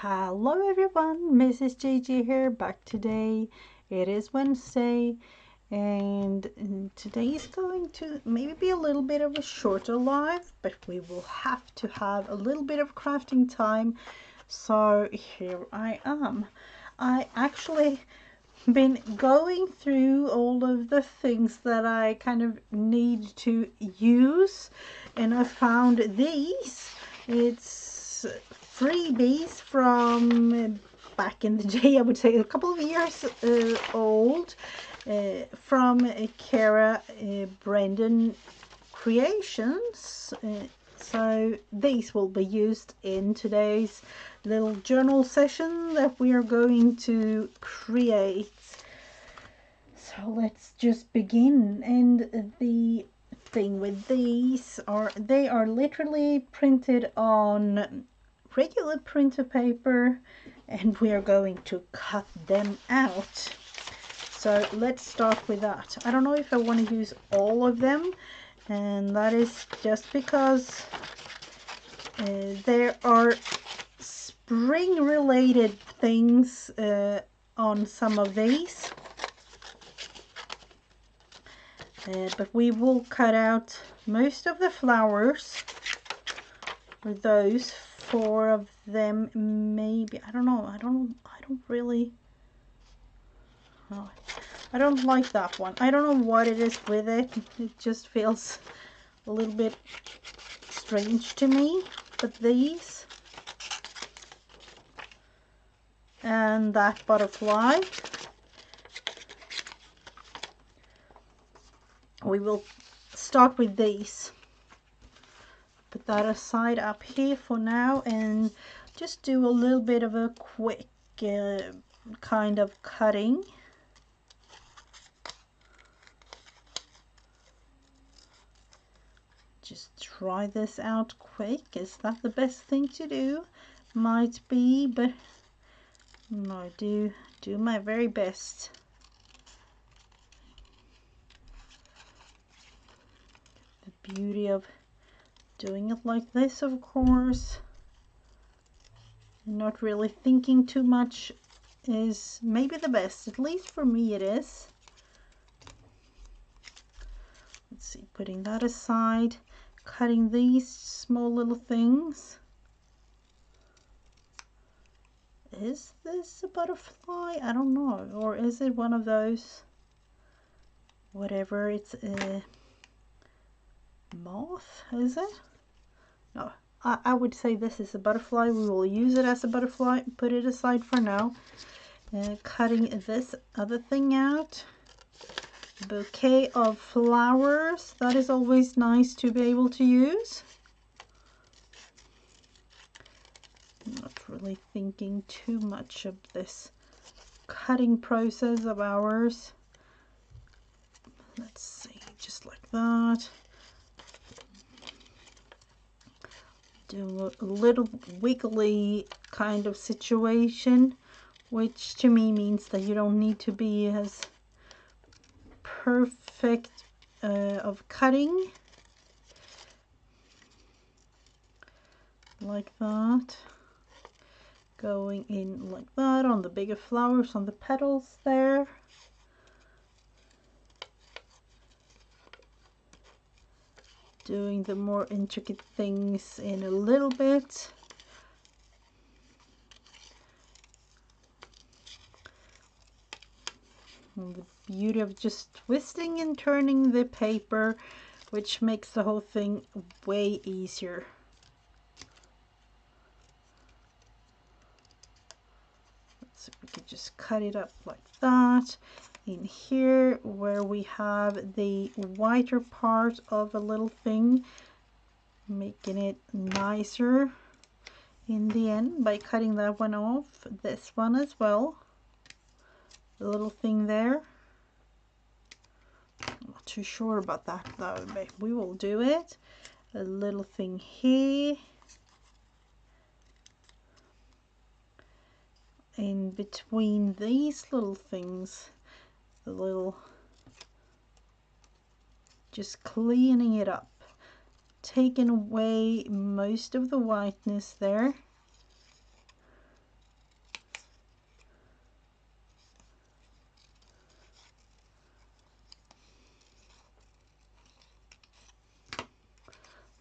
Hello everyone, Mrs. JJ here, back today. It is Wednesday and today is going to maybe be a little bit of a shorter live, but we will have to have a little bit of crafting time. So here I am. I actually been going through all of the things that I kind of need to use, and I found these. It's freebies from back in the day, I would say a couple of years old, from Kara Brendan Creations. So these will be used in today's little journal session that we are going to create. So let's just begin. And the thing with these are they are literally printed on regular printer paper, and we are going to cut them out. So let's start with that. I don't know if I want to use all of them, and that is just because there are spring related things on some of these, but we will cut out most of the flowers, or those 4 of them maybe. I don't know, I don't really, oh, I don't like that one. I don't know what it is with it. It just feels a little bit strange to me. But these and that butterfly, we will start with these. Put that aside up here for now and just do a little bit of a quick kind of cutting. Just try this out quick. Is that the best thing to do? Might be, but no, do my very best. The beauty of doing it like this, of course, not really thinking too much, is maybe the best. At least for me it is. Let's see, putting that aside, cutting these small little things. Is this a butterfly? I don't know. Or is it one of those, whatever, it's a moth, is it? No, I would say this is a butterfly. We will use it as a butterfly. Put it aside for now. Cutting this other thing out. Bouquet of flowers. That is always nice to be able to use. Not really thinking too much of this cutting process of ours. Let's see, just like that. Do a little wiggly kind of situation, which to me means that you don't need to be as perfect of cutting, like that. Going in like that on the bigger flowers, on the petals there. Doing the more intricate things in a little bit. And the beauty of just twisting and turning the paper, which makes the whole thing way easier. Let's see if we could just cut it up like that. In here where we have the whiter part of a little thing, making it nicer in the end by cutting that one off. This one as well, the little thing there. I'm not too sure about that though, but we will do it. A little thing here. In between these little things, the little, just cleaning it up, taking away most of the whiteness there.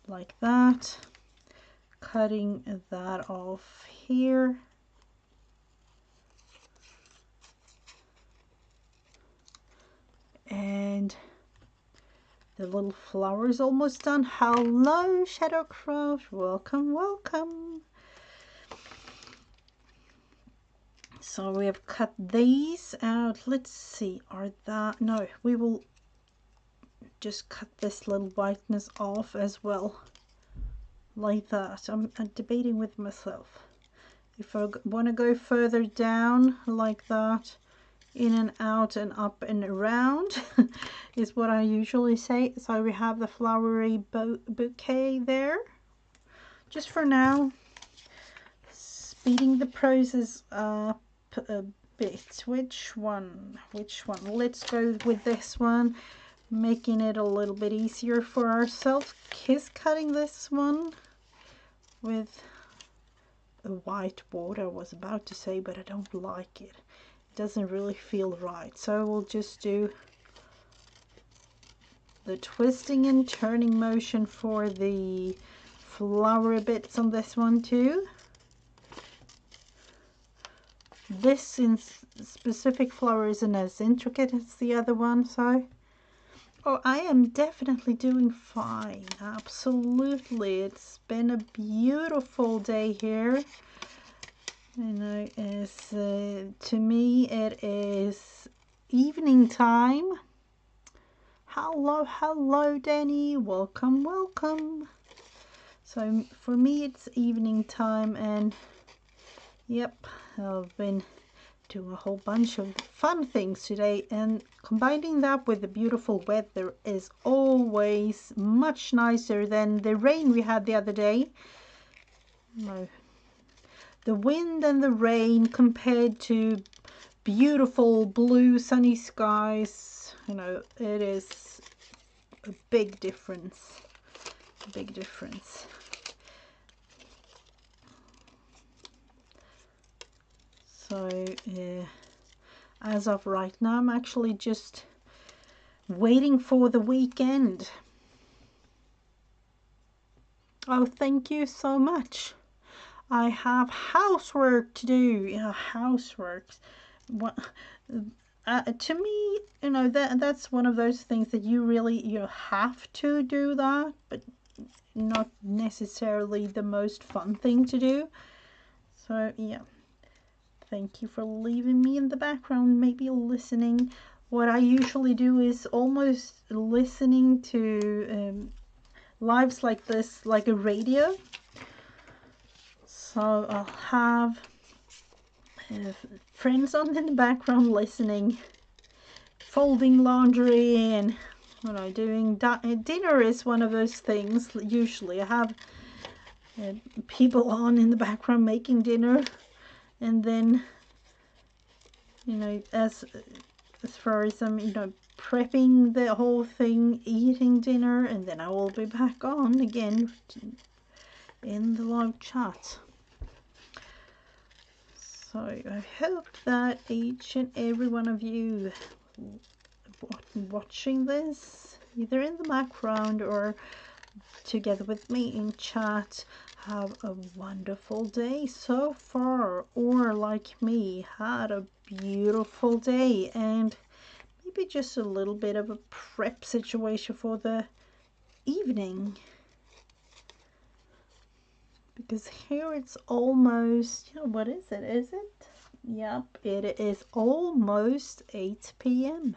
like that, cutting that off here. And the little flower is almost done. Hello, Shadowcraft. Welcome, welcome. So we have cut these out. Let's see, are that... No, we will just cut this little whiteness off as well. Like that. I'm debating with myself. If I want to go further down like that, in and out and up and around is what I usually say. So we have the flowery bouquet there. Just for now, speeding the process up a bit. Which one? Let's go with this one, making it a little bit easier for ourselves. Kiss cutting this one with a white border, I was about to say, but I don't like it. Doesn't really feel right, so we'll just do the twisting and turning motion for the flower bits on this one too. This in specific flower isn't as intricate as the other one, so I am definitely doing fine. Absolutely, it's been a beautiful day here. You know, to me it is evening time. Hello Danny, welcome. So for me it's evening time, and yep, I've been doing a whole bunch of fun things today, and combining that with the beautiful weather is always much nicer than the rain we had the other day. No. The wind and the rain compared to beautiful blue sunny skies, you know, it is a big difference. So as of right now, I'm actually just waiting for the weekend. Oh, thank you so much. I have housework to do. You know, housework. What? To me, you know, that's one of those things that you really have to do that, but not necessarily the most fun thing to do. So yeah, thank you for leaving me in the background, maybe listening. What I usually do is almost listening to lives like this, like a radio. So I'll have friends on in the background listening, folding laundry, and doing dinner is one of those things. Usually I have people on in the background making dinner, and then as far as I'm prepping the whole thing, eating dinner, and then I will be back on again in the live chat. So I hope that each and every one of you watching this, either in the background or together with me in chat, have a wonderful day so far, or like me, had a beautiful day, and maybe just a little bit of a prep situation for the evening. Because here it's almost, what is it? Is it? Yep, it is almost 8 p.m.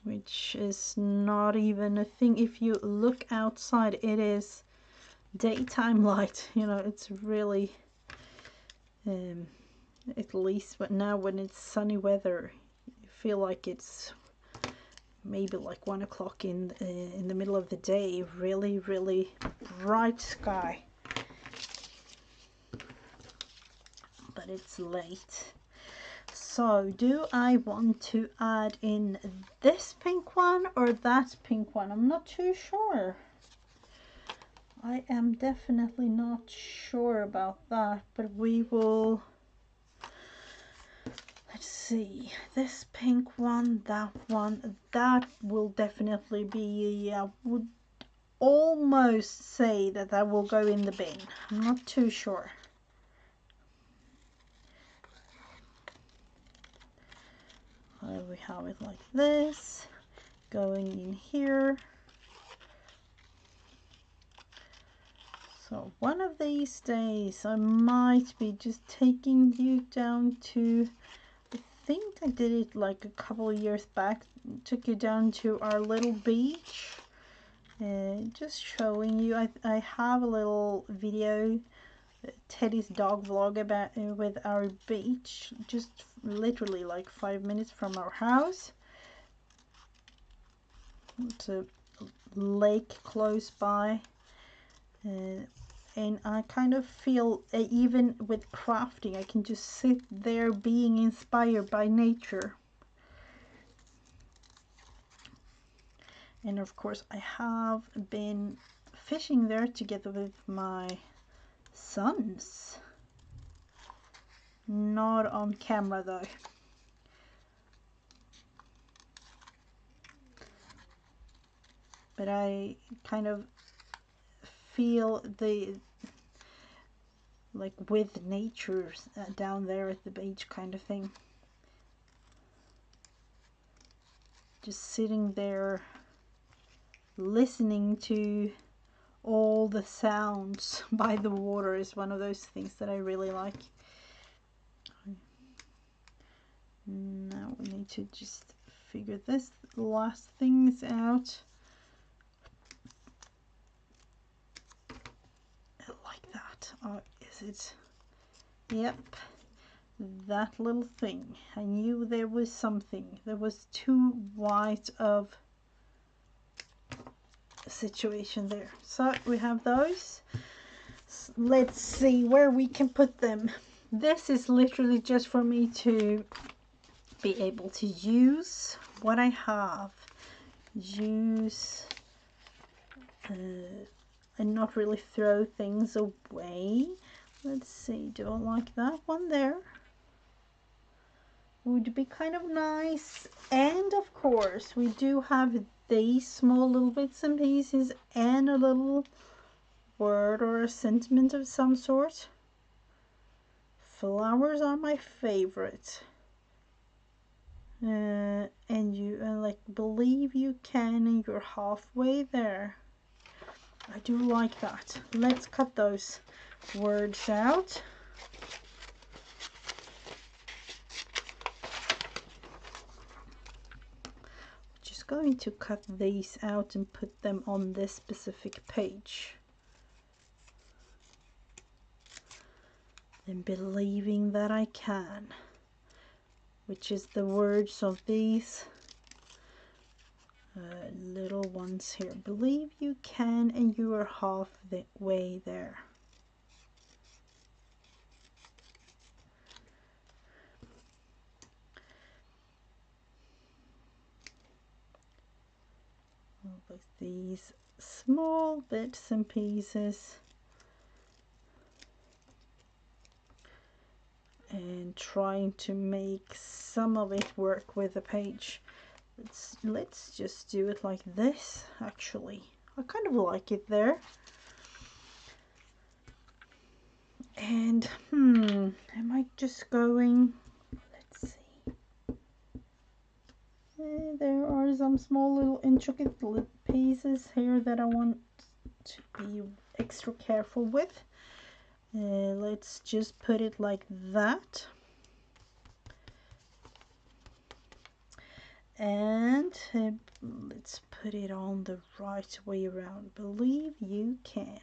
Which is not even a thing. If you look outside, it is daytime light. It's really, at least now when it's sunny weather, you feel like it's maybe like 1 o'clock in the middle of the day. Really, really bright sky. But it's late. So do I want to add in this pink one or that pink one? I'm not too sure. I am definitely not sure about that, but we will, let's see, this pink one, that will definitely be, I would almost say that will go in the bin. I'm not too sure. We have it like this, going in here. So one of these days I might be just taking you down to, I think I did it like a couple of years back, took you down to our little beach, just showing you. I have a little video, Teddy's dog vlog about with our beach, just literally like 5 minutes from our house. It's a lake close by. And I kind of feel, even with crafting, I can just sit there being inspired by nature. And of course I have been fishing there together with my sons. Not on camera though. But I kind of feel like with nature down there at the beach kind of thing. Just sitting there listening to all the sounds by the water is one of those things that I really like. Now we need to just figure this last things out. Like that. Oh, is it? Yep. That little thing. I knew there was something. There was too wide of a situation there. So we have those. Let's see where we can put them. This is literally just for me to be able to use what I have. Use and not really throw things away. Let's see, do I like that one there? Would be kind of nice. And of course we do have these small little bits and pieces and a little word or a sentiment of some sort. Flowers are my favorite. And you like believe you can, and you're halfway there. I do like that. Let's cut those words out. Just going to cut these out and put them on this specific page. And believing that I can, which is the words of these little ones here. Believe you can, and you are half the way there. Like these small bits and pieces, and trying to make some of it work with the page. Let's just do it like this. Actually, I kind of like it there. And am I just going, let's see, there are some small little intricate pieces here that I want to be extra careful with. Let's just put it like that. And let's put it on the right way around. Believe you can.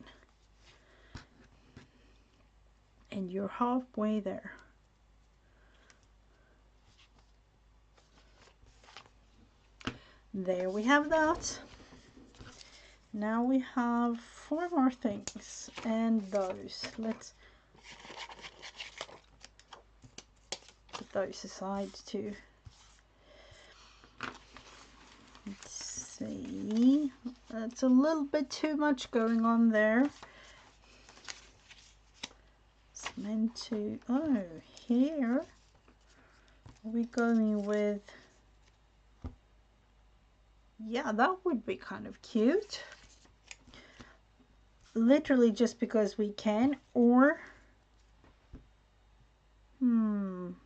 And you're halfway there. There we have that. Now we have 4 more things, and those. Let's put those aside too. Let's see, that's a little bit too much going on there. It's meant to, oh, here. We're going with, yeah, that would be kind of cute. Literally just because we can, or I'm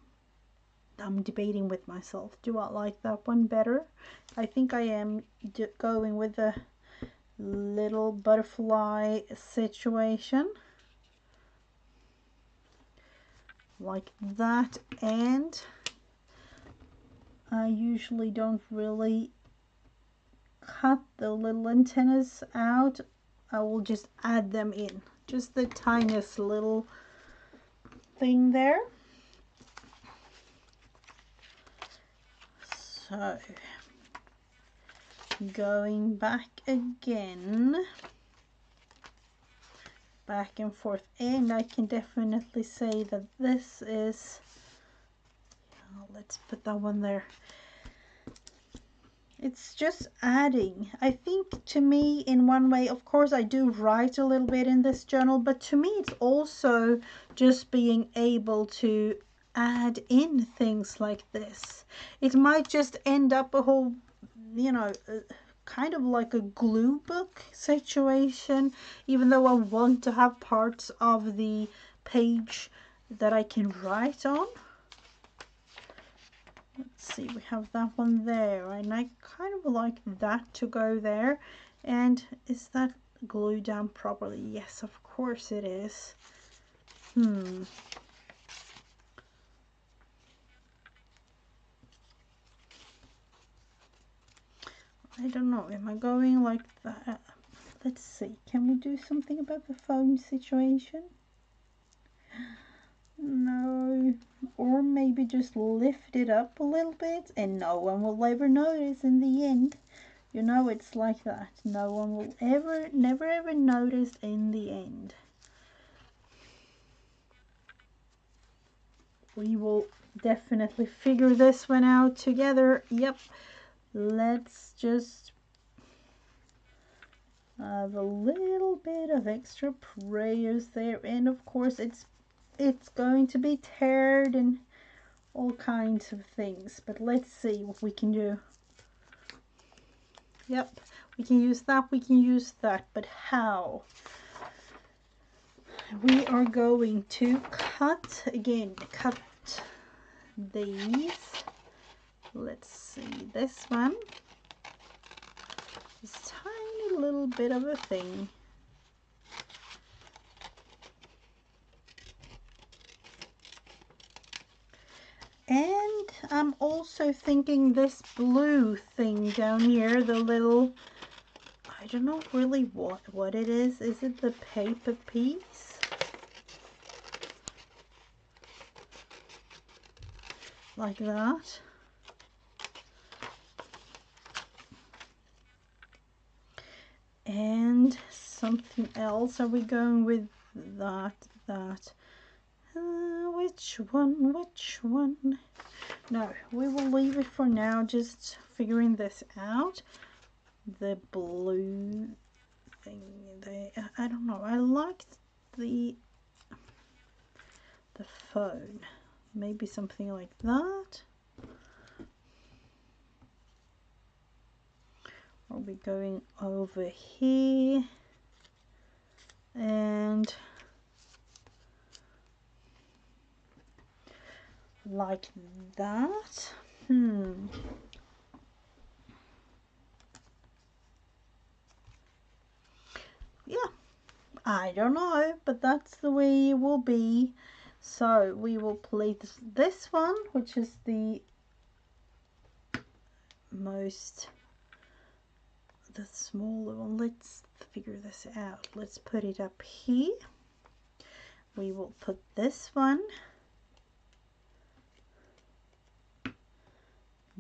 debating with myself. Do I like that one better? I think I am going with the little butterfly situation. Like that, and I usually don't really cut the little antennas out. I will just add them in, just the tiniest little thing there. So going back again, back and forth, and I can definitely say that this is, let's put that one there. It's just adding. I think, to me, in one way, of course I do write a little bit in this journal, but to me it's also just being able to add in things like this. It might just end up a whole, you know, kind of like a glue book situation, even though I want to have parts of the page that I can write on. Let's see, we have that one there, and I kind of like that to go there. And is that glued down properly? Yes, of course it is. I don't know, am I going like that? Let's see, can we do something about the phone situation? No, or maybe just lift it up a little bit and no one will ever notice in the end. You know, it's like that. No one will ever, never ever notice in the end. We will definitely figure this one out together. Yep. Let's just have a little bit of extra prayers there. And of course it's going to be teared and all kinds of things. But let's see what we can do. Yep. We can use that. We can use that. But how? We are going to cut these. Let's see, this one, this tiny little bit of a thing. And I'm also thinking this blue thing down here, the little, I don't know really what it is. Is it the paper piece? Like that. And something else. Are we going with that? Which one? No, we will leave it for now, just figuring this out. The blue thing, I don't know, I liked the phone. Maybe something like that. Are we going over here? And like that. Yeah, I don't know, but that's the way it will be. So we will place this one, which is the smaller one. Let's figure this out. Let's put it up here. We will put this one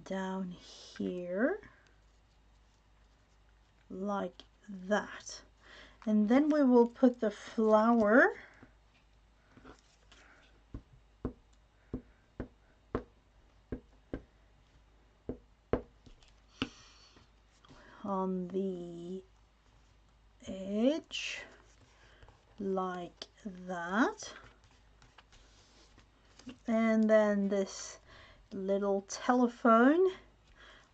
down here like that, and then we will put the flower on the edge like that, and then this little telephone,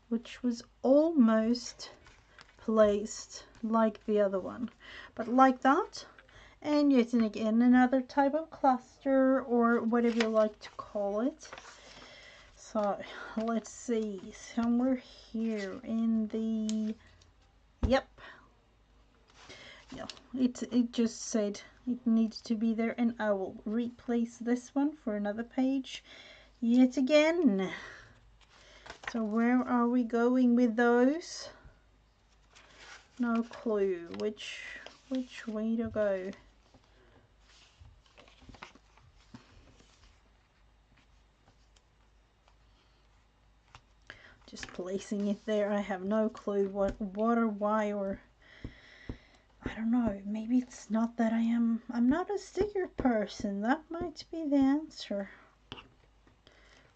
which was almost placed like the other one, but like that. And yet again, another type of cluster, or whatever you like to call it. So let's see, somewhere here in the, yep, yeah, it just said it needs to be there, and I will replace this one for another page yet again. So where are we going with those? No clue which way to go. Just placing it there. I have no clue what or why, or I don't know. Maybe it's not that I'm not a sticker person. That might be the answer.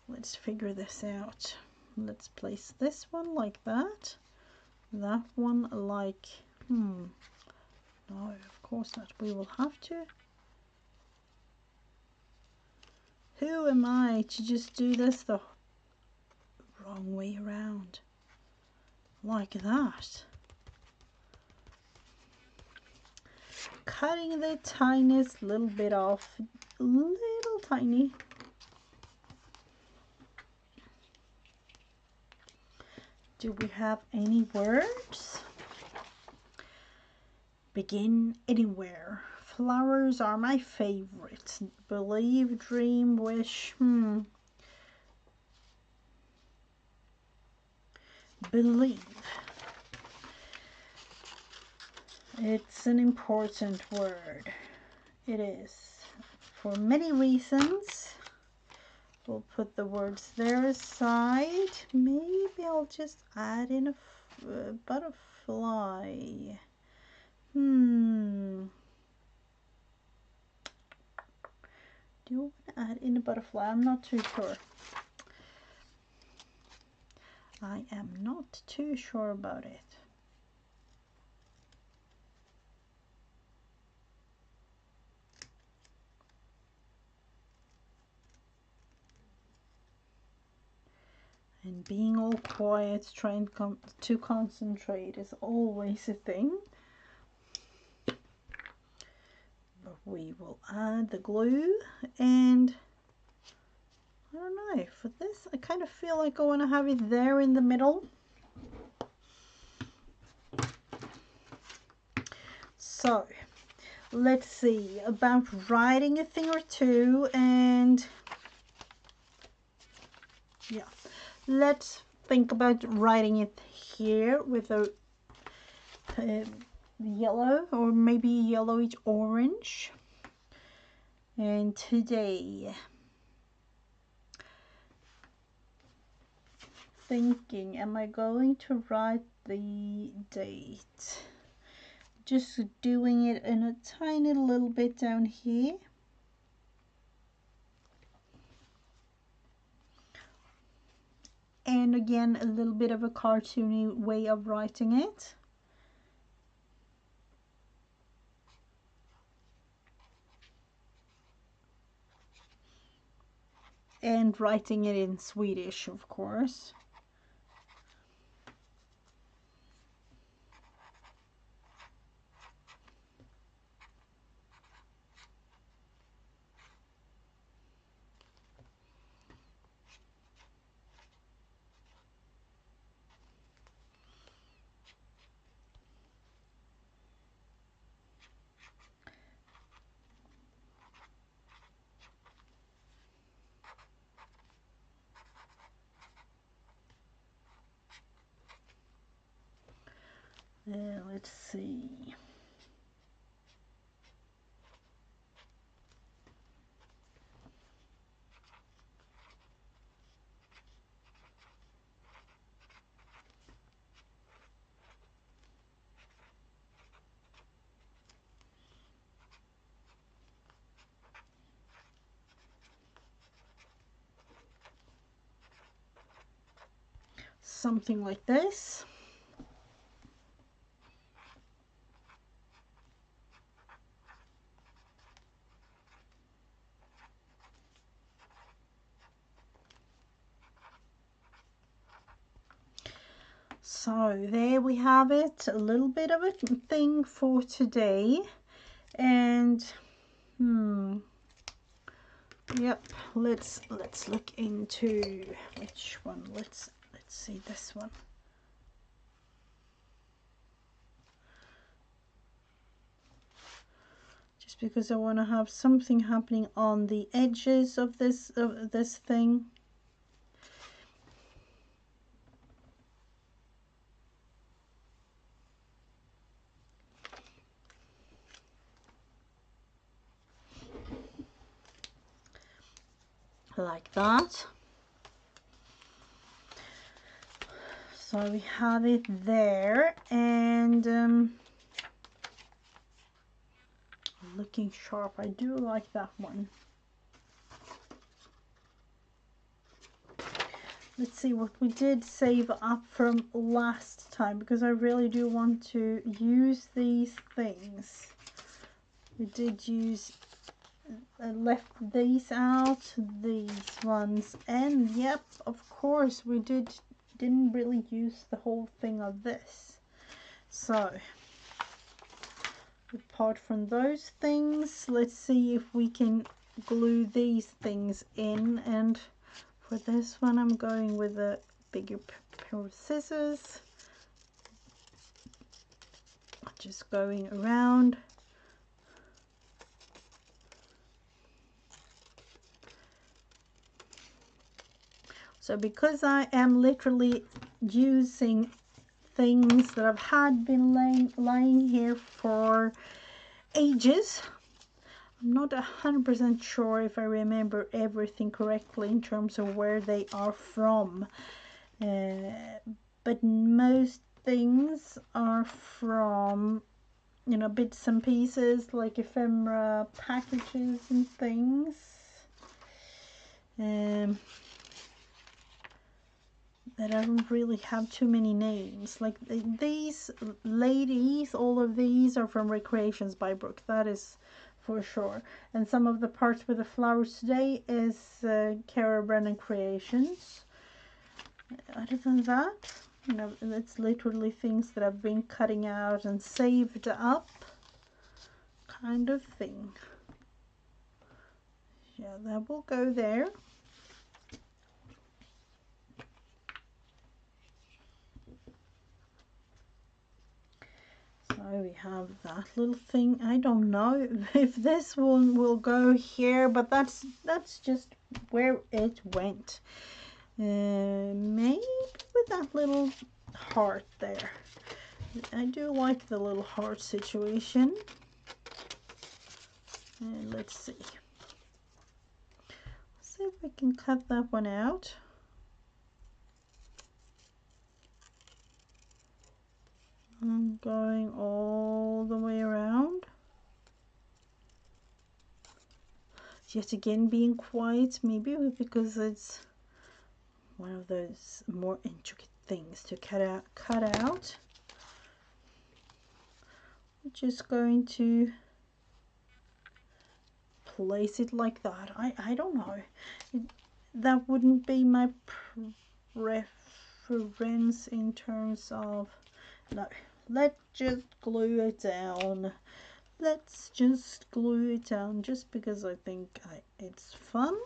Let's figure this out. Let's place this one like that. That one like, no, of course not. We will have to. Who am I to just do this the wrong way around? Like that. Cutting the tiniest little bit off. Little tiny. Do we have any words? Begin anywhere. Flowers are my favorite. Believe, dream, wish. Believe. It's an important word. It is. For many reasons. We'll put the words there aside. Maybe I'll just add in a butterfly. Do you want to add in a butterfly? I'm not too sure. I am not too sure about it. And being all quiet, trying to concentrate is always a thing. But we will add the glue, and I don't know, for this I kind of feel like I want to have it there in the middle. So let's see about writing a thing or two, and yeah, let's think about writing it here with a yellow, or maybe yellowish orange. And today, thinking, am I going to write the date? Just doing it in a tiny little bit down here. And again, a little bit of a cartoony way of writing it. And writing it in Swedish, of course. Let's see. Something like this. So there we have it, a little bit of a thing for today. And yep, let's look into which one. Let's see this one. Just because I want to have something happening on the edges of this thing. Like that. So we have it there, and looking sharp. I do like that one. Let's see what we did save up from last time, because I really do want to use these things. We did use left these out, these ones, and yep, of course we didn't really use the whole thing of this. So apart from those things, let's see if we can glue these things in. And for this one I'm going with a bigger pair of scissors, just going around. So because I am literally using things that I've had been lying here for ages, I'm not 100% sure if I remember everything correctly in terms of where they are from, but most things are from, you know, bits and pieces like ephemera packages and things. That I don't really have too many names. Like these ladies, all of these are from Recreations by Brooke, that is for sure. And some of the parts with the flowers today is Cara Brennan Creations. Other than that, you know, it's literally things that I've been cutting out and saved up, kind of thing. Yeah, that will go there. So we have that little thing. I don't know if this one will go here, but that's just where it went. Maybe with that little heart there. I do like the little heart situation. And let's see. See if we can cut that one out. I'm going all the way around. Yet again being quiet, maybe because it's one of those more intricate things to cut out. I'm just going to place it like that. I don't know. That wouldn't be my preference in terms of, no, let's just glue it down. Let's just glue it down just because I think it's fun.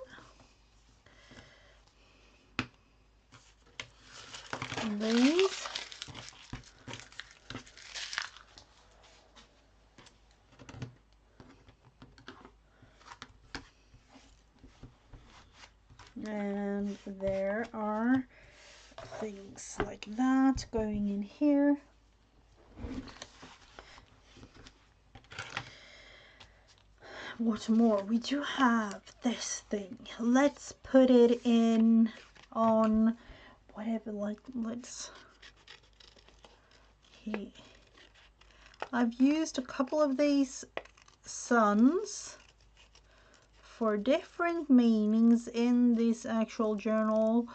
And these. And there are things like that going in here. What more? We do have this thing. Let's put it in on whatever, like, let's, here. I've used a couple of these suns for different meanings in this actual journal,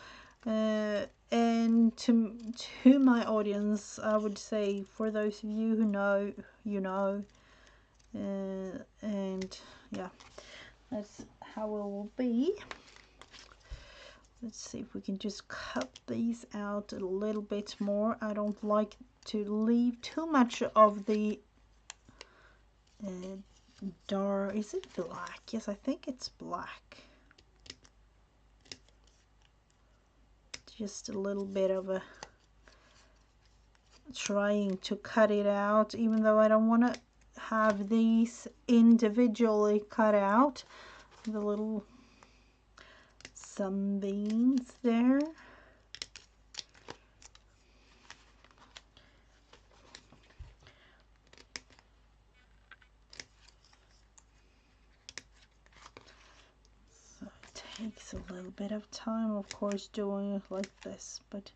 and to my audience, I would say, for those of you who know, you know, and yeah, that's how it will be. Let's see if we can just cut these out a little bit more. I don't like to leave too much of the dark. Is it black? Yes, I think it's black. Just a little bit of a trying to cut it out, even though I don't want to have these individually cut out. The little sunbeams there. So it takes a little bit of time, of course, doing it like this, but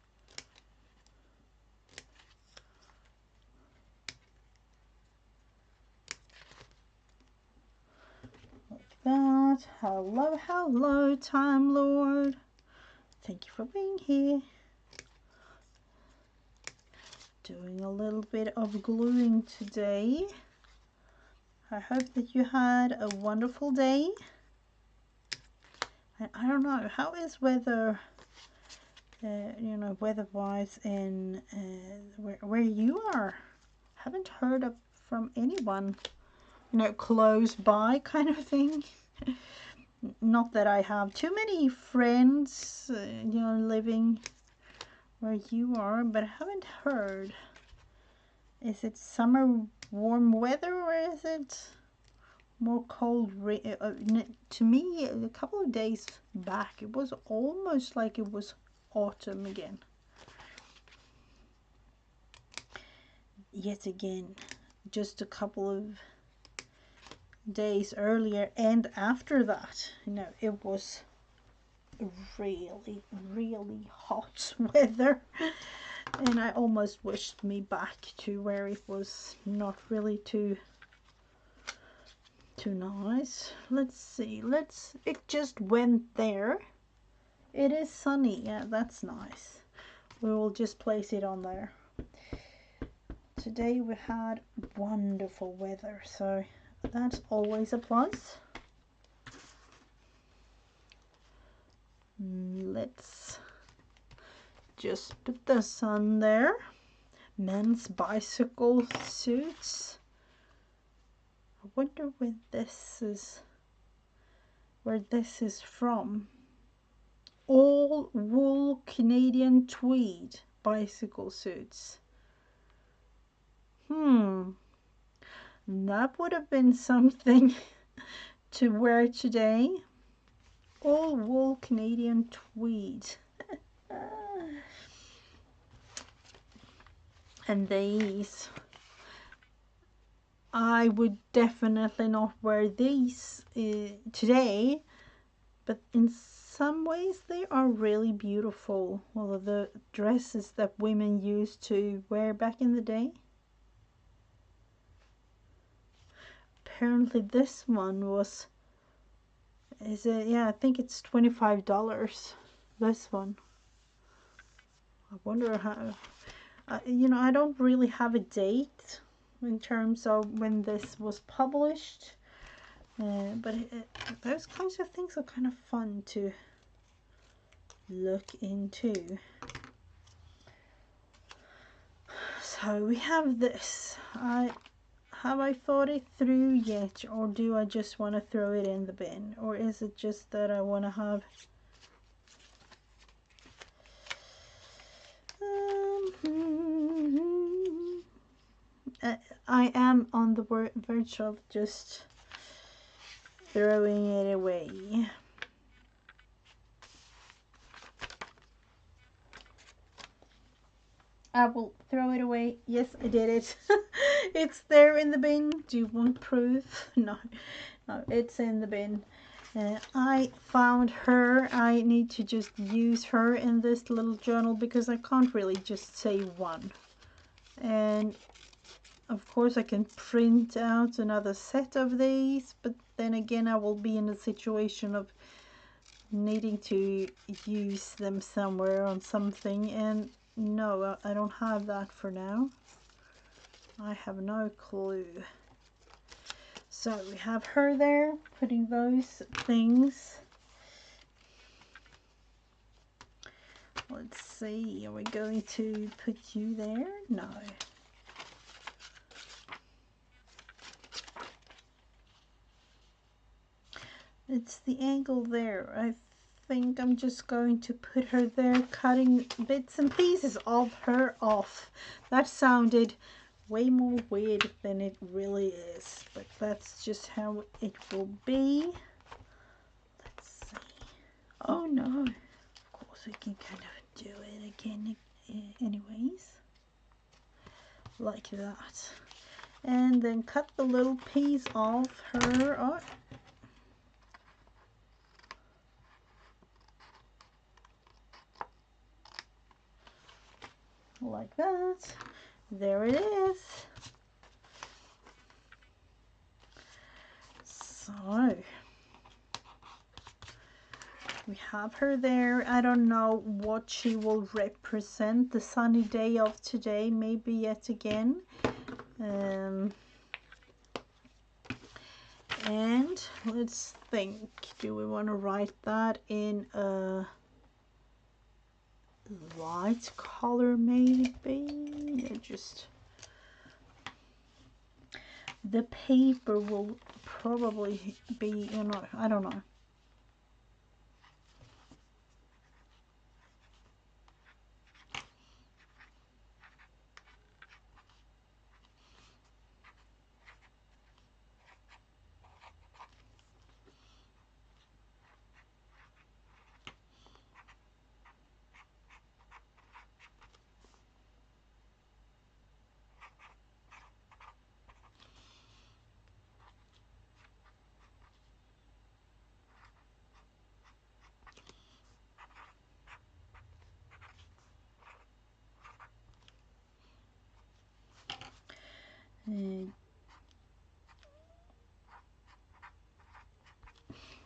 that. Hello, hello, Time Lord. Thank you for being here. Doing a little bit of gluing today. I hope that you had a wonderful day. And I don't know, how is weather, you know, weather-wise in where you are? Haven't heard from anyone, you know, close by kind of thing. Not that I have too many friends, you know, living where you are, but I haven't heard. Is it summer warm weather, or is it more cold? To me, a couple of days back, it was almost like it was autumn again. Yet again, just a couple of days earlier and after that, you know, it was really, really hot weather, and I almost wished me back to where it was not really too nice. Let's see, it just went there. It is sunny. Yeah, that's nice. We will just place it on there. Today we had wonderful weather, so that's always a plus. Let's just put the sun there. Men's bicycle suits. I wonder where this is from. All wool Canadian tweed bicycle suits. That would have been something to wear today. All wool Canadian tweed. And these, I would definitely not wear these today, but in some ways they are really beautiful. Well, the dresses that women used to wear back in the day. Apparently this one was, yeah, I think it's $25, this one. I wonder how, you know, I don't really have a date in terms of when this was published, but those kinds of things are kind of fun to look into. So we have this. Have I thought it through yet, or do I just want to throw it in the bin? Or is it just that I want to have... I am on the verge of just throwing it away. I will throw it away. Yes, I did it. It's there in the bin. Do you want proof? No, it's in the bin. I found her. I need to just use her in this little journal because I can't really just say one. And of course I can print out another set of these, but then again I will be in a situation of needing to use them somewhere on something, and no, I don't have that for now. I have no clue. So we have her there, putting those things. Let's see, are we going to put you there? No. It's the angle there. I think I'm just going to put her there, cutting bits and pieces of her off. That sounded way more weird than it really is, but that's just how it will be. Let's see. Oh no. Of course we can kind of do it again anyways. Like that. And then cut the little piece of her off. Like that. There it is. So we have her there. I don't know what she will represent. The sunny day of today, maybe yet again. And let's think. Do we want to write that in a light color maybe? Yeah, just the paper will probably be, you know, I don't know.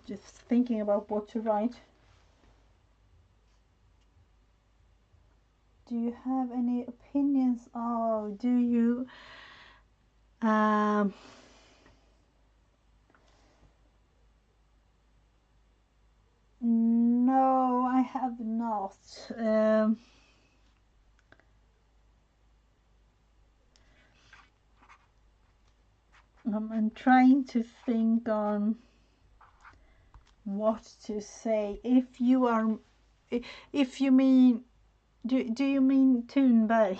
Just thinking about what to write. Do you have any opinions? Oh, do you? No, I have not. I'm trying to think on what to say. If you are, if you mean, do you mean Thunberg?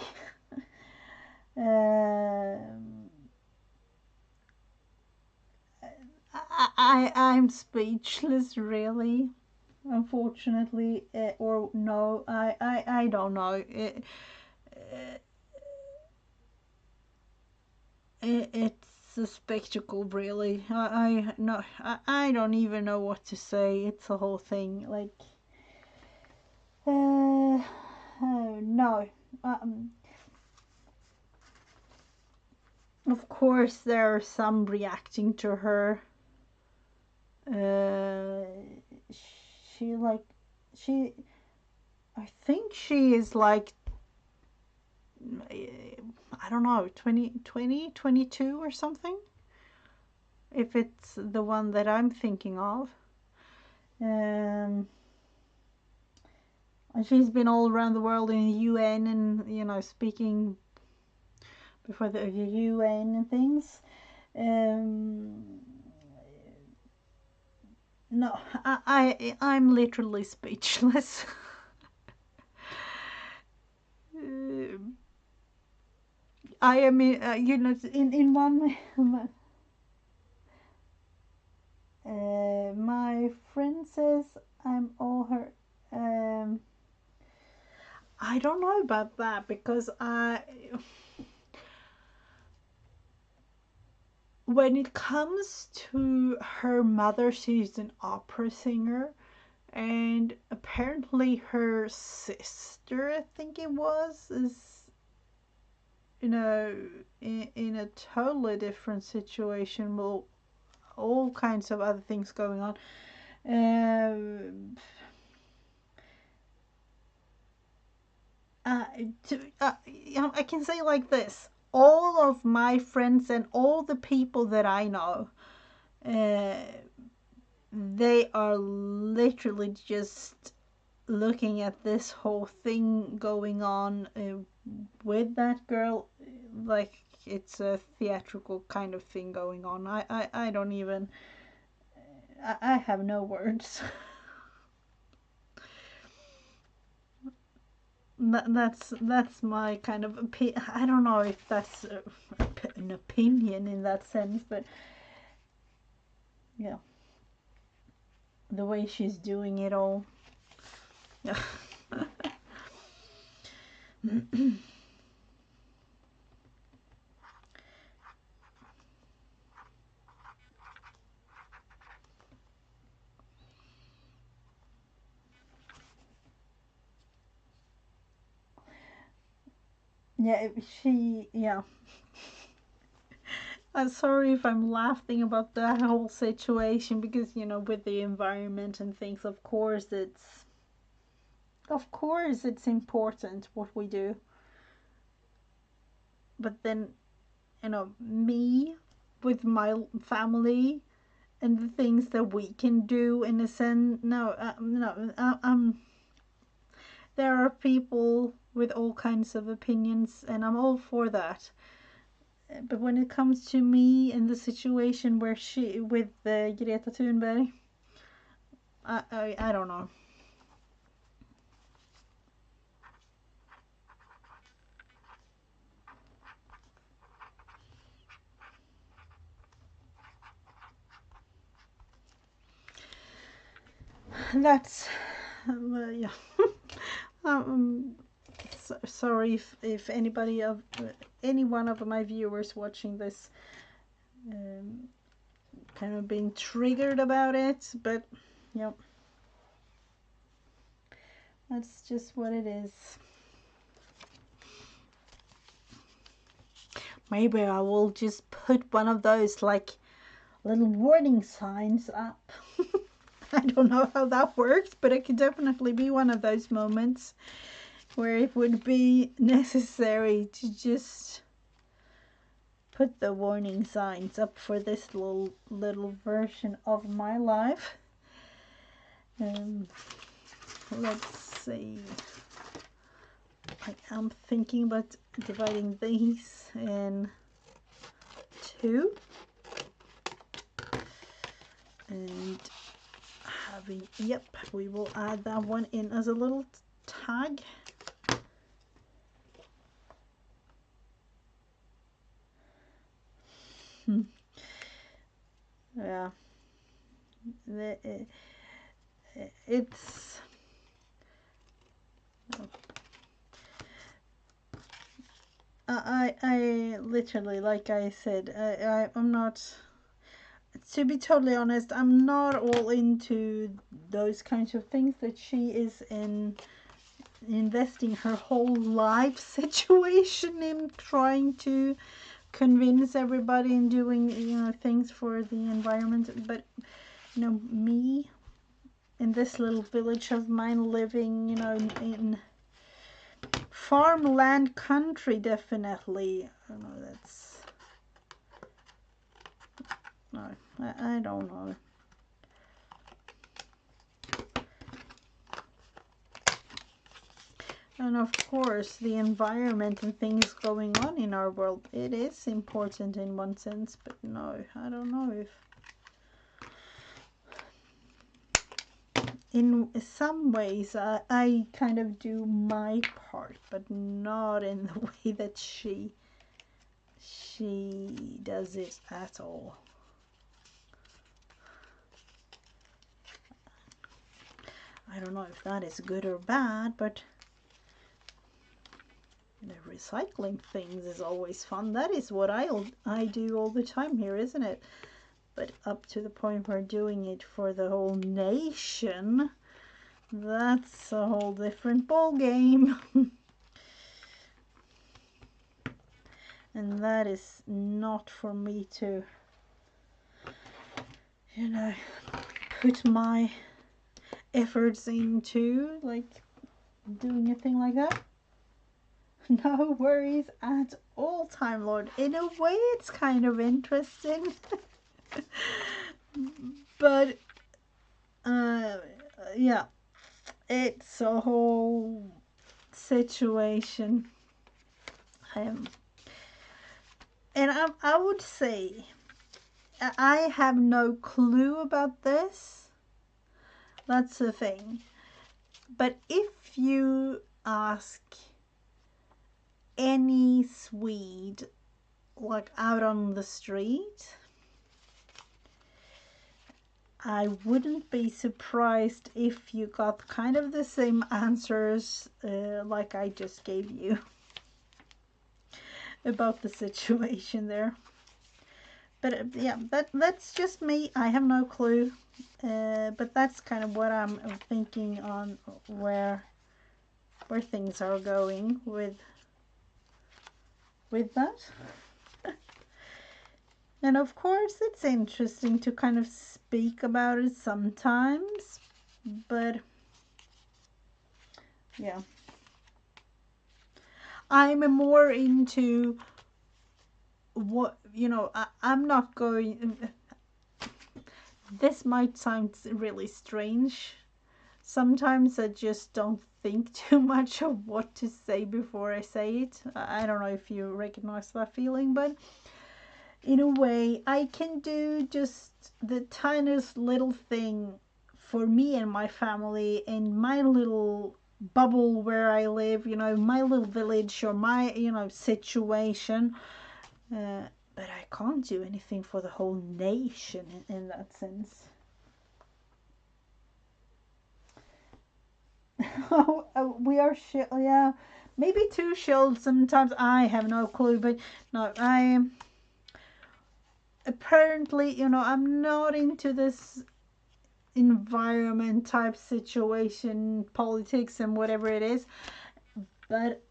I'm speechless, really. Unfortunately, or no, I don't know. It's a spectacle, really. No, I don't even know what to say. It's a whole thing. Like, no. Of course, there are some reacting to her. She like, she. I think she is like, I don't know, 22 or something, if it's the one that I'm thinking of. She's been all around the world in the UN and, you know, speaking before the UN and things. No, I'm literally speechless. I am, you know, in one. My friend says I'm all her. I don't know about that, because when it comes to her mother, she's an opera singer, and apparently her sister, I think it was, is, you know, in a totally different situation. Well, all kinds of other things going on. You know, I can say like this: all of my friends and all the people that I know, they are literally just looking at this whole thing going on with that girl, like it's a theatrical kind of thing going on. I don't even, I have no words. That's my kind of I don't know if that's an opinion in that sense, but yeah, the way she's doing it all. Yeah. Yeah, she, yeah. I'm sorry if I'm laughing about that whole situation because, with the environment and things, of course it's important what we do. But then, me with my family and the things that we can do in a sense, no, no, there are people with all kinds of opinions, and I'm all for that. But when it comes to me and the situation where she with Greta Thunberg, I don't know. That's yeah. um, sorry if any one of my viewers watching this um, kind of being triggered about it, but yep, that's just what it is. Maybe I will just put one of those like little warning signs up. I don't know how that works, but it could definitely be one of those moments where it would be necessary to just put the warning signs up for this little version of my life. Let's see. I am thinking about dividing these in two and having, yep, we will add that one in as a little tag. Yeah, it's I literally, like I said, I'm not, to be totally honest, I'm not all into those kinds of things that she is investing her whole life situation in trying to convince everybody and doing things for the environment. But me in this little village of mine living in farmland country, definitely that's no, I don't know. And of course, the environment and things going on in our world, it is important in one sense, but no, I don't know if in some ways I kind of do my part, but not in the way that she does it at all. I don't know if that is good or bad, but recycling things is always fun. That is what I do all the time here, isn't it? But up to the point where doing it for the whole nation, that's a whole different ball game. And that is not for me to put my efforts into, like doing a thing like that. No worries at all, Time Lord. In a way, it's kind of interesting. But yeah, it's a whole situation. Um, and I would say I have no clue about this. That's the thing. But if you ask any Swede, like out on the street, I wouldn't be surprised if you got kind of the same answers like I just gave you about the situation there. But yeah, that's just me. I have no clue. But that's kind of what I'm thinking on where things are going with that. And of course, it's interesting to kind of speak about it sometimes, but yeah, I'm more into what, you know, I'm not going, this might sound really strange. Sometimes I just don't think too much of what to say before I say it. I don't know if you recognize that feeling, but in a way, I can do just the tiniest little thing for me and my family in my little bubble where I live, you know, my little village or my, you know, situation. But I can't do anything for the whole nation in that sense. We are yeah, maybe too chilled sometimes. I have no clue, but no, I apparently, you know, I'm not into this environment type situation, politics, and whatever it is. But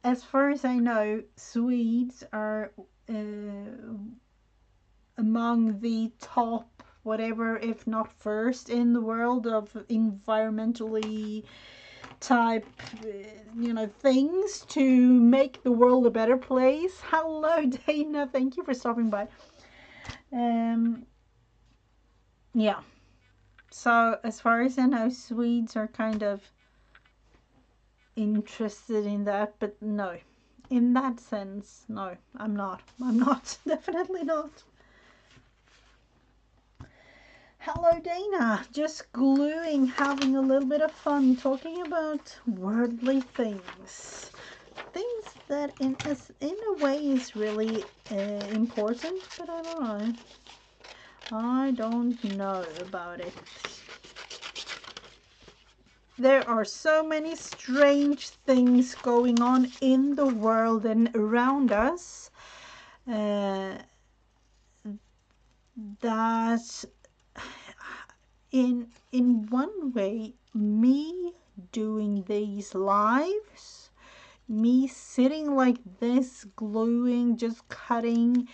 as far as I know, Swedes are among the top, whatever, if not first, in the world of environmentally type, you know, things to make the world a better place. Hello, Dana. Thank you for stopping by. Yeah. So as far as I know, Swedes are kind of interested in that, but no. In that sense, no, I'm not. I'm not. Definitely not. Hello, Dana. Just gluing, having a little bit of fun, talking about worldly things. Things that in a way is really important, but I don't know. I don't know about it. There are so many strange things going on in the world and around us that in one way, me doing these lives, me sitting like this, gluing, just cutting,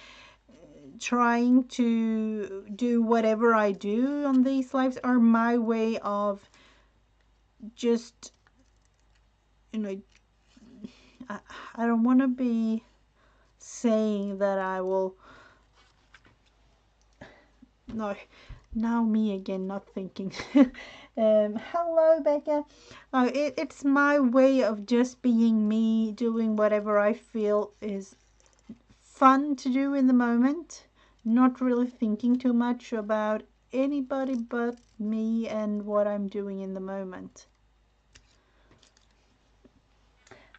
trying to do whatever I do on these lives are my way of just, you know, I don't want to be saying that I will, no, now me again, not thinking. Hello, Becca. It's my way of just being me, doing whatever I feel is fun to do in the moment, not really thinking too much about anybody but me and what I'm doing in the moment.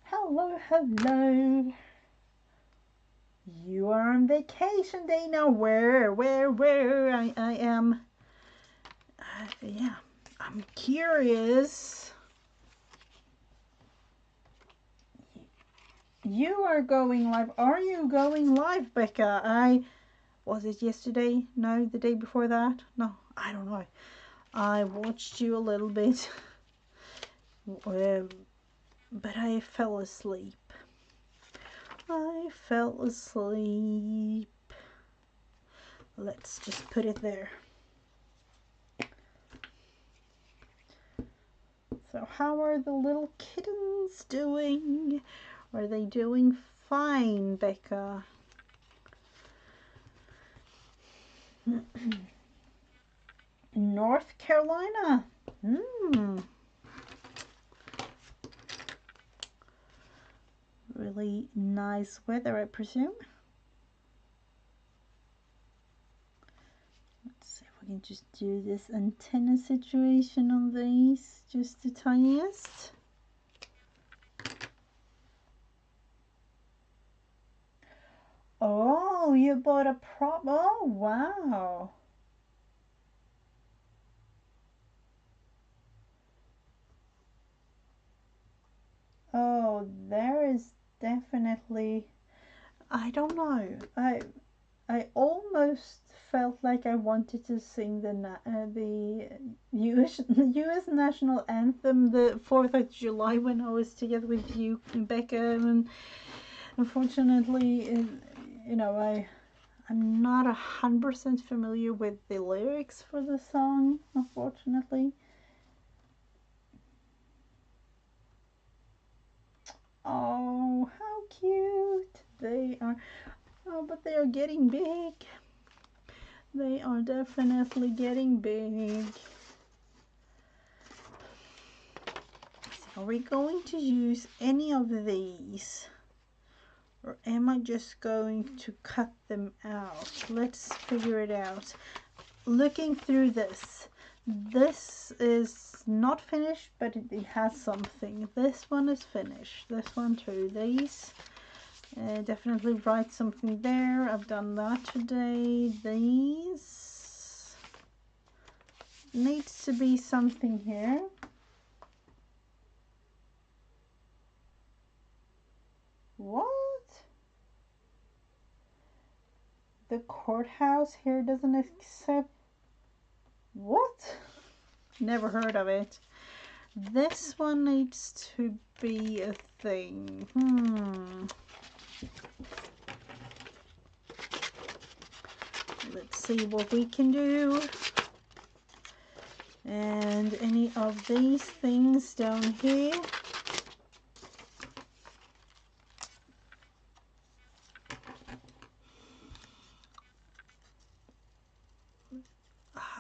Hello, hello. You are on vacation day now. Where? I am. Yeah, I'm curious. You are going live. Are you going live, Becca? Was it yesterday? No, the day before that? No, I don't know. I watched you a little bit, but I fell asleep. I fell asleep. Let's just put it there. So how are the little kittens doing? Are they doing fine, Becca? North Carolina. Really nice weather, I presume. Let's see if we can just do this antenna situation on these, just the tiniest. Oh, you bought a prop. Oh, wow. Oh, there is definitely, I don't know. I almost felt like I wanted to sing the US national anthem, the 4th of July, when I was together with you, Becca, and unfortunately, you know, I'm not 100% familiar with the lyrics for the song, unfortunately. Oh, how cute they are. Oh, but they are getting big. They are definitely getting big. Are we going to use any of these? Or am I just going to cut them out? Let's figure it out. Looking through this is not finished, but it has something. This one is finished. This one too. These definitely write something there. I've done that today. These needs to be something here. What? The courthouse here doesn't accept. What? Never heard of it. This one needs to be a thing. Let's see what we can do. And any of these things down here.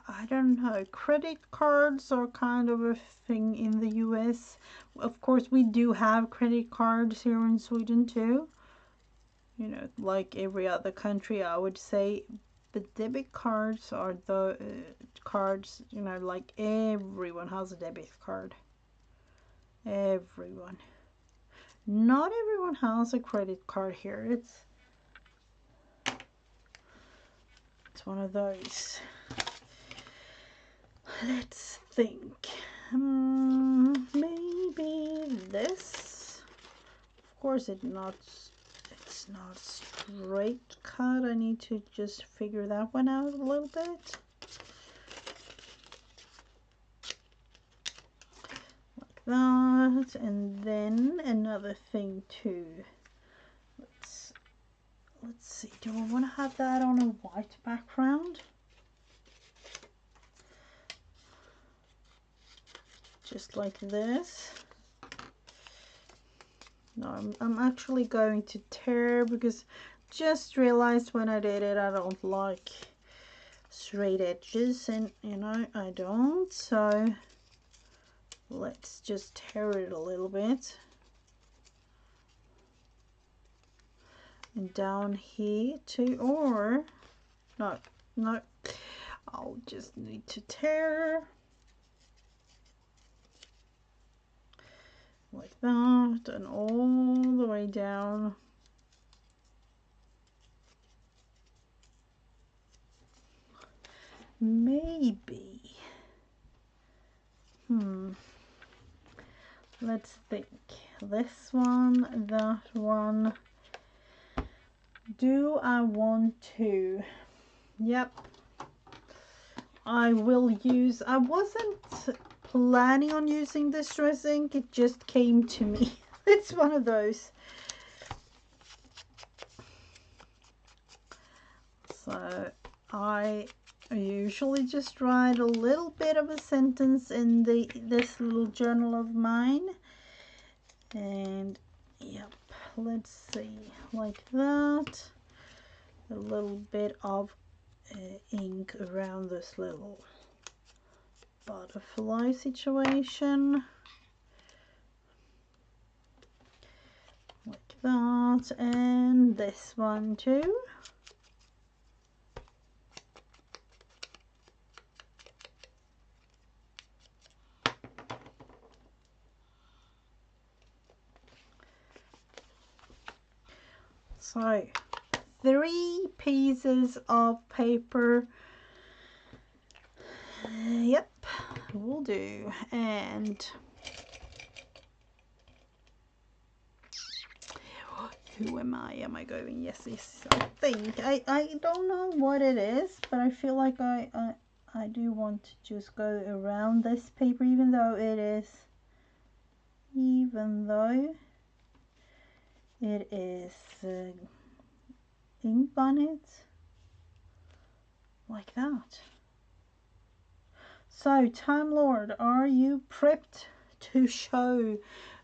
I don't know. Credit cards are kind of a thing in the US. Of course, we do have credit cards here in Sweden too. You know, like every other country, I would say. But debit cards are the cards, you know, like everyone has a debit card. Everyone. Not everyone has a credit card here. It's one of those. Let's think. Maybe this. Of course, it's not straight cut. I need to just figure that one out a little bit. Like that. And then another thing too. Let's see. Do I want to have that on a white background? Just like this. No, I'm actually going to tear because just realized when I did it I don't like straight edges, and you know I don't, so let's just tear it a little bit. And down here too, or no, I'll just need to tear like that and all the way down. Maybe. Let's think. This one, that one. Do I want to? Yep. I will use. I wasn't planning on using this dressing. It just came to me. It's one of those. So I usually just write a little bit of a sentence in this little journal of mine, and yep, let's see, like that. A little bit of ink around this little butterfly situation. Like that, and this one too. So 3 pieces of paper. Yep, will do. And who am I? Am I going? Yes, I think. I don't know what it is, but I feel like I do want to just go around this paper, even though it is ink on it, like that. So, Time Lord, are you prepped to show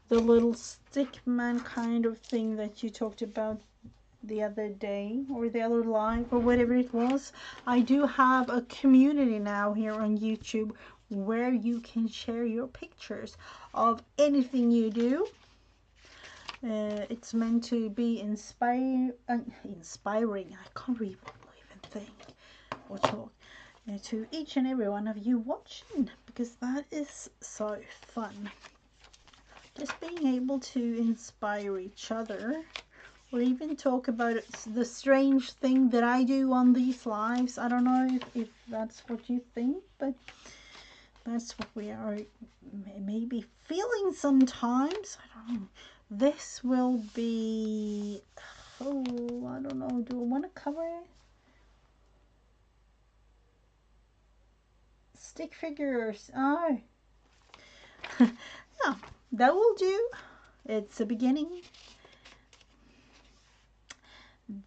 the little stick man kind of thing that you talked about the other day, or the other live, or whatever it was? I do have a community now here on YouTube where you can share your pictures of anything you do. It's meant to be inspiring. I can't even think or talk to each and every one of you watching, because that is so fun. Just being able to inspire each other, or even talk about the strange thing that I do on these lives. I don't know if that's what you think, but that's what we are maybe feeling sometimes. I don't know. This will be, oh, I don't know, do I want to cover it? Stick figures. Oh. Yeah, that will do. It's a beginning.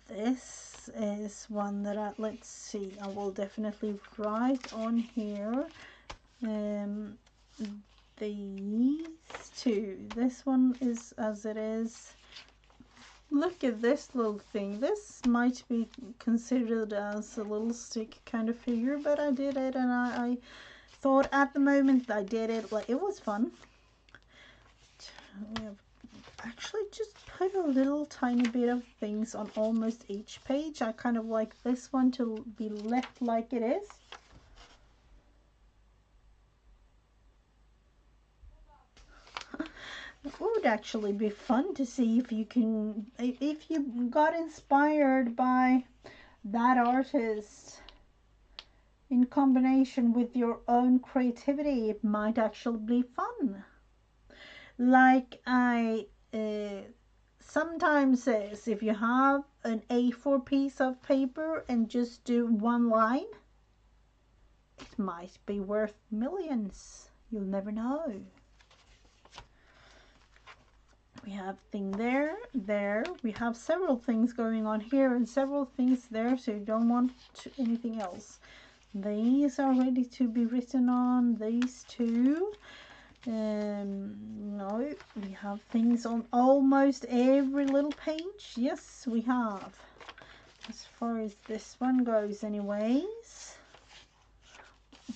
This is one that let's see, I will definitely write on here. These two. This one is as it is. Look at this little thing. This might be considered as a little stick kind of figure, but I did it, and I thought at the moment I did it, like, it was fun. We have actually just put a little tiny bit of things on almost each page. I kind of like this one to be left like it is. It would actually be fun to see if you got inspired by that artist in combination with your own creativity. It might actually be fun. Like I sometimes says, if you have an A4 piece of paper and just do one line, it might be worth millions. You'll never know. We have thing there. We have several things going on here and several things there, so you don't want anything else. These are ready to be written on. These two. No, we have things on almost every little page. Yes, we have. As far as this one goes anyways.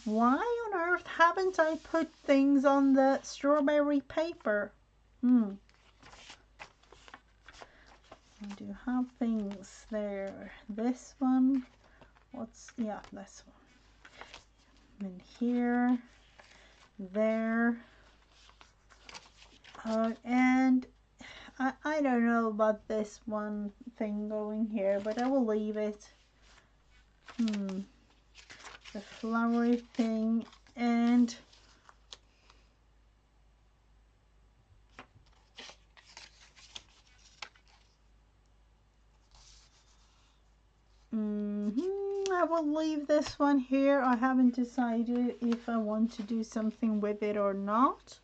Why on earth haven't I put things on the strawberry paper? I do have things there. This one, this one. And here, there. And I don't know about this one thing going here, but I will leave it. The flowery thing, and I will leave this one here. I haven't decided if I want to do something with it or not.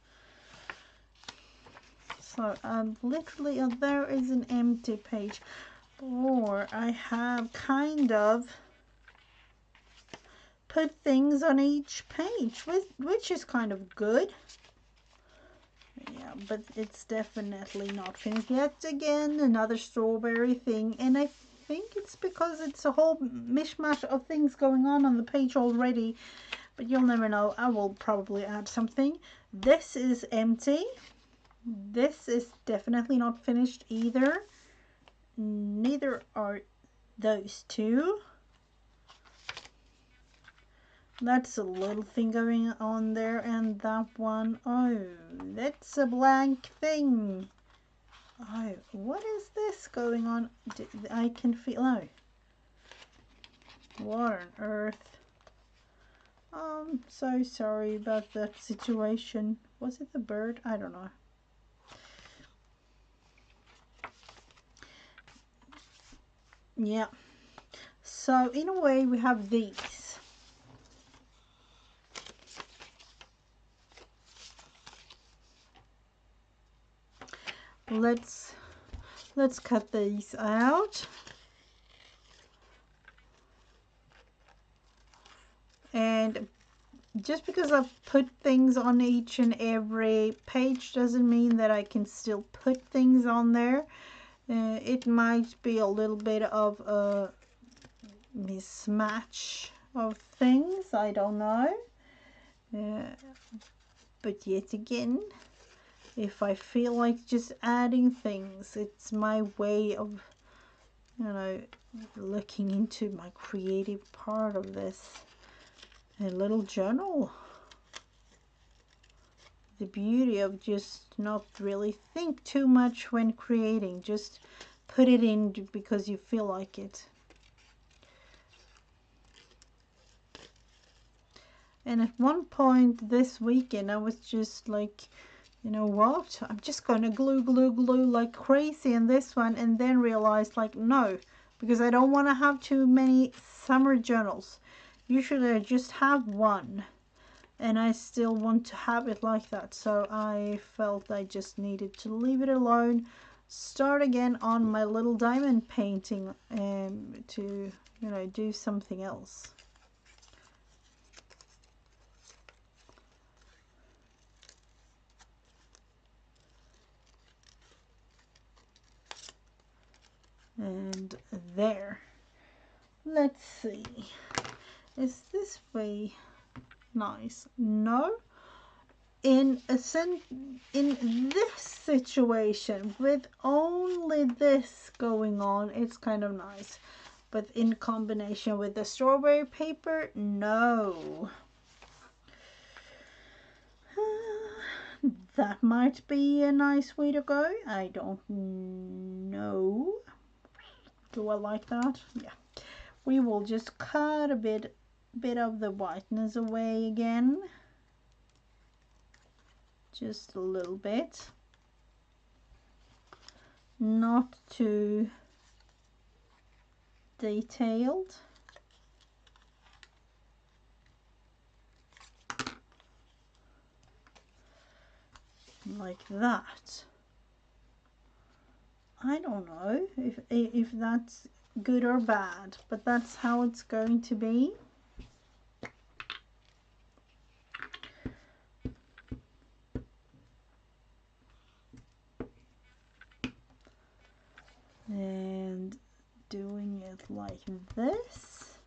So literally there is an empty page, or I have kind of put things on each page, which is kind of good. Yeah, but it's definitely not finished yet. Again, another strawberry thing, and I think it's because it's a whole mishmash of things going on the page already. but you'll never know. I will probably add something. This is empty. This is definitely not finished either. Neither are those two. That's a little thing going on there, and that one, oh, that's a blank thing. Oh, what is this going on? I can feel, oh, what on earth? I'm so sorry about that situation. Was it the bird? I don't know. Yeah. So in a way we have these. Let's cut these out. And just because I've put things on each and every page doesn't mean that I can still put things on there. It might be a little bit of a mismatch of things, I don't know. But yet again, if I feel like just adding things, it's my way of, you know, looking into my creative part of this. A little journal. The beauty of just not really think too much when creating. Just put it in because you feel like it. And at one point this weekend, I was just like, you know what? I'm just going to glue like crazy in this one, and then realized like, no, because I don't want to have too many summer journals. Usually I just have one, and I still want to have it like that. So I felt I just needed to leave it alone, start again on my little diamond painting, to, you know, do something else. And there. Let's see. Is this way nice? No. In this situation, with only this going on, it's kind of nice. But in combination with the strawberry paper, no. That might be a nice way to go. I don't know. Do I like that? Yeah. We will just cut a bit of the whiteness away again. Just a little bit. Not too detailed. Like that. I don't know if that's good or bad, but that's how it's going to be. And doing it like this.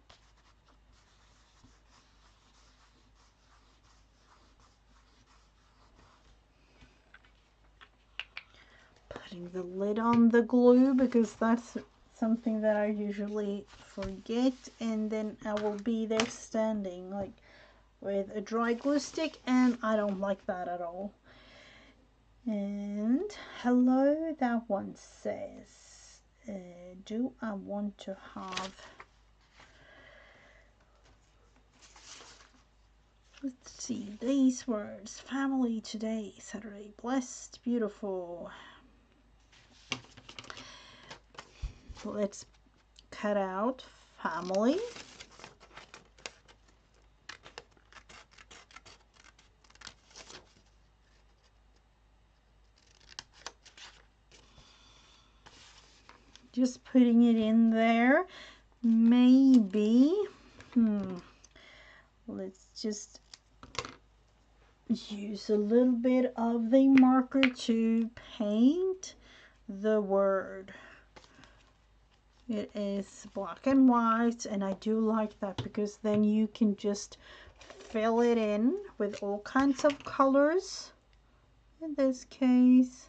Putting the lid on the glue, because that's something that I usually forget, and then I will be there standing like with a dry glue stick, and I don't like that at all. And hello, that one says, do I want to have, let's see, these words: family today, Saturday, blessed, beautiful. Let's cut out family. Just putting it in there. Maybe, let's just use a little bit of the marker to paint the word. It is black and white, and I do like that because then you can just fill it in with all kinds of colors. In this case,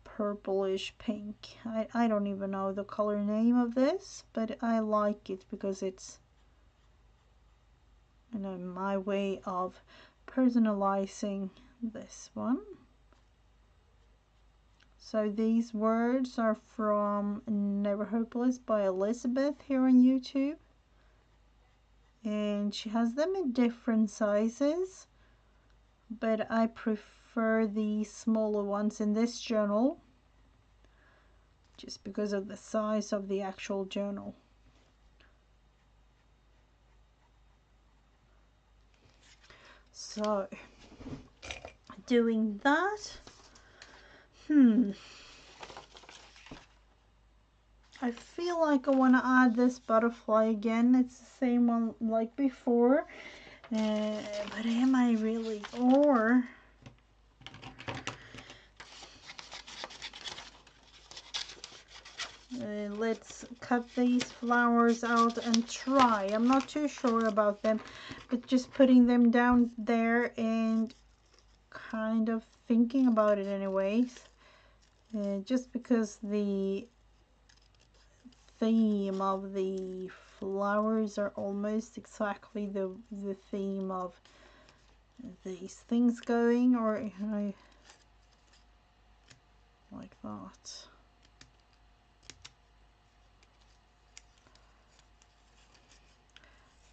purplish pink. I don't even know the color name of this, but I like it because it's, you know, my way of personalizing this one. So these words are from Never Hopeless by Elizabeth here on YouTube. And she has them in different sizes, but I prefer the smaller ones in this journal just because of the size of the actual journal. So doing that, I feel like I want to add this butterfly again. It's the same one like before, but am I really? Or let's cut these flowers out and try. I'm not too sure about them, but just putting them down there and kind of thinking about it anyways, just because the theme of the flowers are almost exactly the theme of these things going, or you know, like that.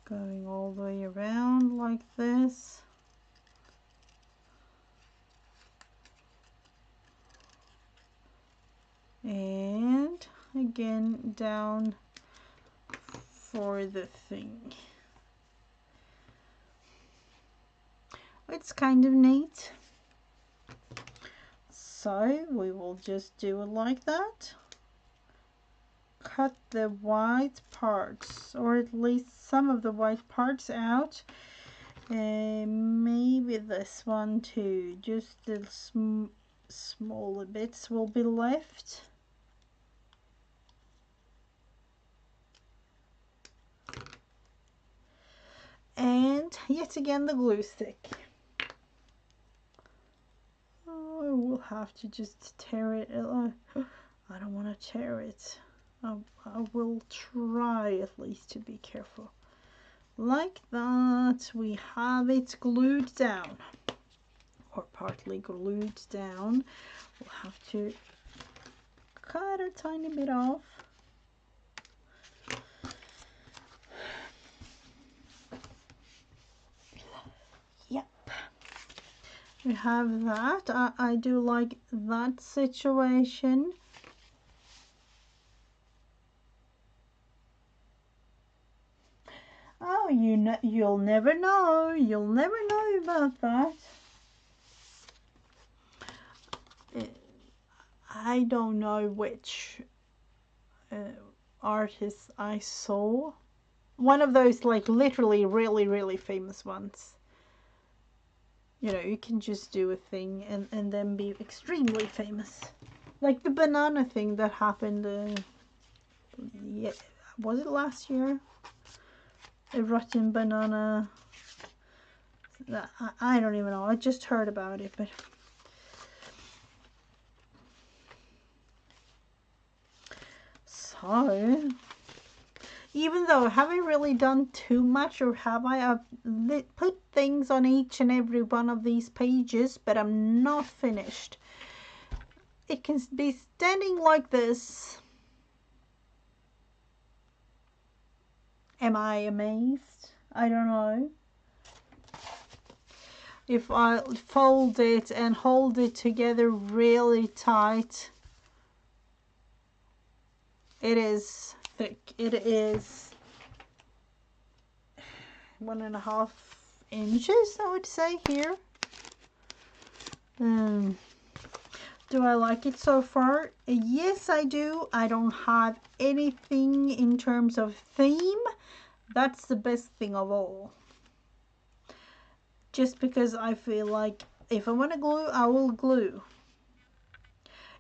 Going all the way around like this. And again down for the thing. It's kind of neat. So we will just do it like that. Cut the white parts, or at least some of the white parts out. Maybe this one too. Just the smaller bits will be left. And yet again the glue stick. Oh, I will have to just tear it. I don't want to tear it. I will try at least to be careful. Like that, we have it glued down, or partly glued down. We'll have to cut a tiny bit off. Yep, we have that. I do like that situation. Oh, you'll never know. You'll never know about that. I don't know which artist I saw. One of those like literally really famous ones. You know, you can just do a thing and then be extremely famous. Like the banana thing that happened, yeah, was it last year? A rotten banana. I don't even know. I just heard about it, but so even though have I really done too much, or have I put things on each and every one of these pages, but I'm not finished. It can be standing like this. Am I amazed? I don't know. If I fold it and hold it together really tight, it is thick. It is 1.5 inches, I would say, here. Do I like it so far? Yes, I do. I don't have anything in terms of theme. That's the best thing of all. Just because I feel like if I want to glue, I will glue.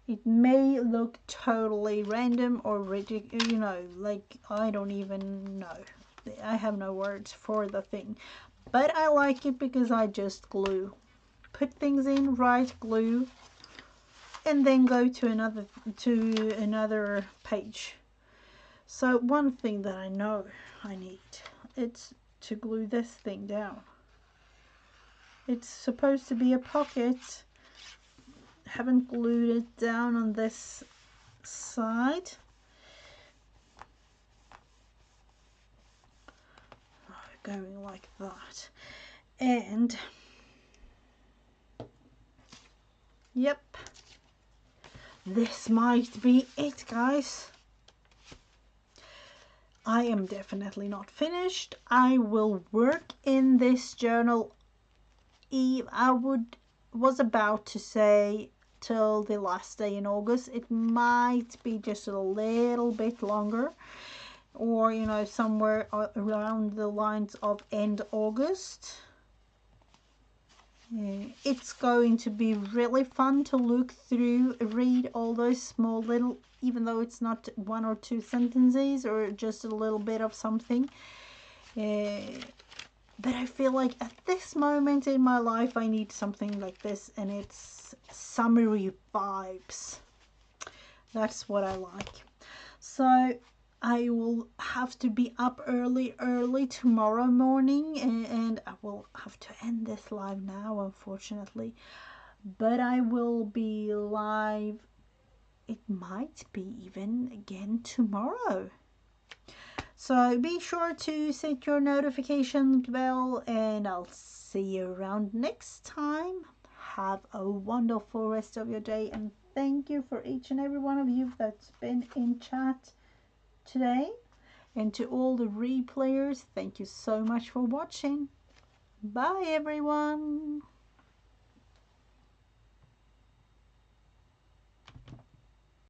It may look totally random or ridiculous, you know, like I don't even know. I have no words for the thing, but I like it because I just glue, put things in, write, glue, and then go to another page. So one thing that I know I need, it's to glue this thing down. It's supposed to be a pocket. Haven't glued it down on this side. Going like that. And yep, this might be it, guys. I am definitely not finished. I will work in this journal. I was about to say till the last day in August. It might be just a little bit longer, or you know, somewhere around the lines of end August. It's going to be really fun to look through, read all those small little, even though it's not one or two sentences or just a little bit of something. But I feel like at this moment in my life I need something like this, and it's summery vibes. That's what I like. So I will have to be up early tomorrow morning, and I will have to end this live now, unfortunately. But I will be live, it might be even again tomorrow. So be sure to set your notification bell, and I'll see you around next time. Have a wonderful rest of your day, and thank you for each and every one of you that's been in chat today. And to all the replayers, thank you so much for watching. Bye everyone.